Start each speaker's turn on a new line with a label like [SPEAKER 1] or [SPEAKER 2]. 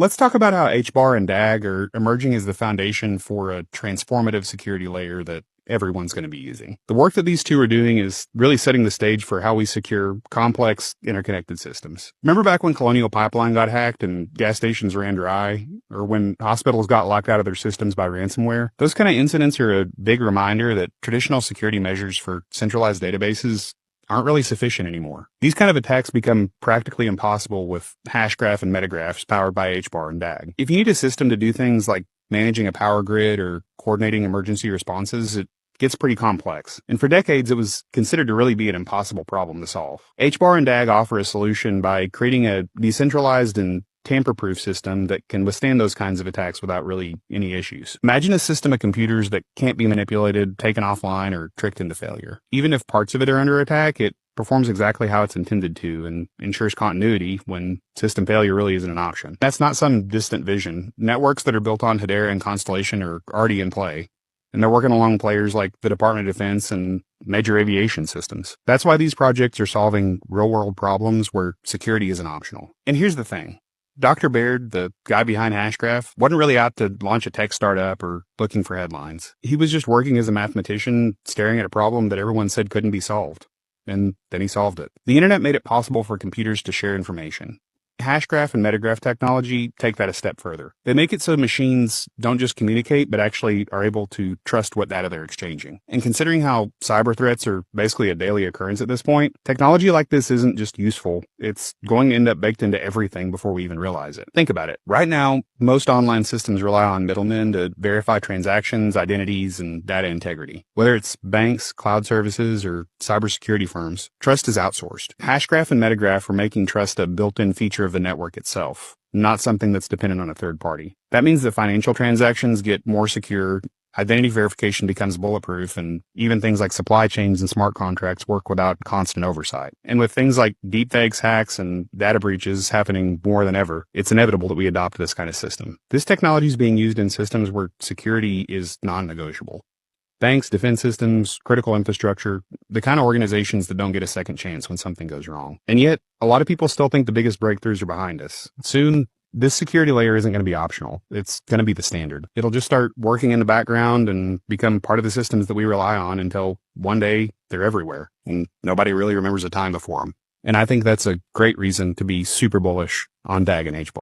[SPEAKER 1] Let's talk about how HBAR and DAG are emerging as the foundation for a transformative security layer that everyone's going to be using. The work that these two are doing is really setting the stage for how we secure complex, interconnected systems. Remember back when Colonial Pipeline got hacked and gas stations ran dry, or when hospitals got locked out of their systems by ransomware? Those kind of incidents are a big reminder that traditional security measures for centralized databases aren't really sufficient anymore. These kind of attacks become practically impossible with Hashgraph and Metagraphs powered by HBAR and DAG. If you need a system to do things like managing a power grid or coordinating emergency responses, it gets pretty complex. And for decades, it was considered to really be an impossible problem to solve. HBAR and DAG offer a solution by creating a decentralized and tamper-proof system that can withstand those kinds of attacks without really any issues. Imagine a system of computers that can't be manipulated, taken offline, or tricked into failure. Even if parts of it are under attack, it performs exactly how it's intended to and ensures continuity when system failure really isn't an option. That's not some distant vision. Networks that are built on Hedera and Constellation are already in play, and they're working along players like the Department of Defense and major aviation systems. That's why these projects are solving real-world problems where security isn't optional. And here's the thing. Dr. Baird, the guy behind Hashgraph, wasn't really out to launch a tech startup or looking for headlines. He was just working as a mathematician, staring at a problem that everyone said couldn't be solved. And then he solved it. The internet made it possible for computers to share information. Hashgraph and Metagraph technology take that a step further. They make it so machines don't just communicate, but actually are able to trust what data they're exchanging. And considering how cyber threats are basically a daily occurrence at this point, technology like this isn't just useful, it's going to end up baked into everything before we even realize it. Think about it. Right now, most online systems rely on middlemen to verify transactions, identities, and data integrity. Whether it's banks, cloud services, or cybersecurity firms, trust is outsourced. Hashgraph and Metagraph are making trust a built-in feature of the network itself, not something that's dependent on a third party. That means that financial transactions get more secure, identity verification becomes bulletproof, and even things like supply chains and smart contracts work without constant oversight. And with things like deepfakes, hacks, and data breaches happening more than ever, it's inevitable that we adopt this kind of system. This technology is being used in systems where security is non-negotiable. Banks, defense systems, critical infrastructure, the kind of organizations that don't get a second chance when something goes wrong. And yet, a lot of people still think the biggest breakthroughs are behind us. Soon, this security layer isn't going to be optional. It's going to be the standard. It'll just start working in the background and become part of the systems that we rely on until one day they're everywhere and nobody really remembers a time before them. And I think that's a great reason to be super bullish on DAG and HBAR.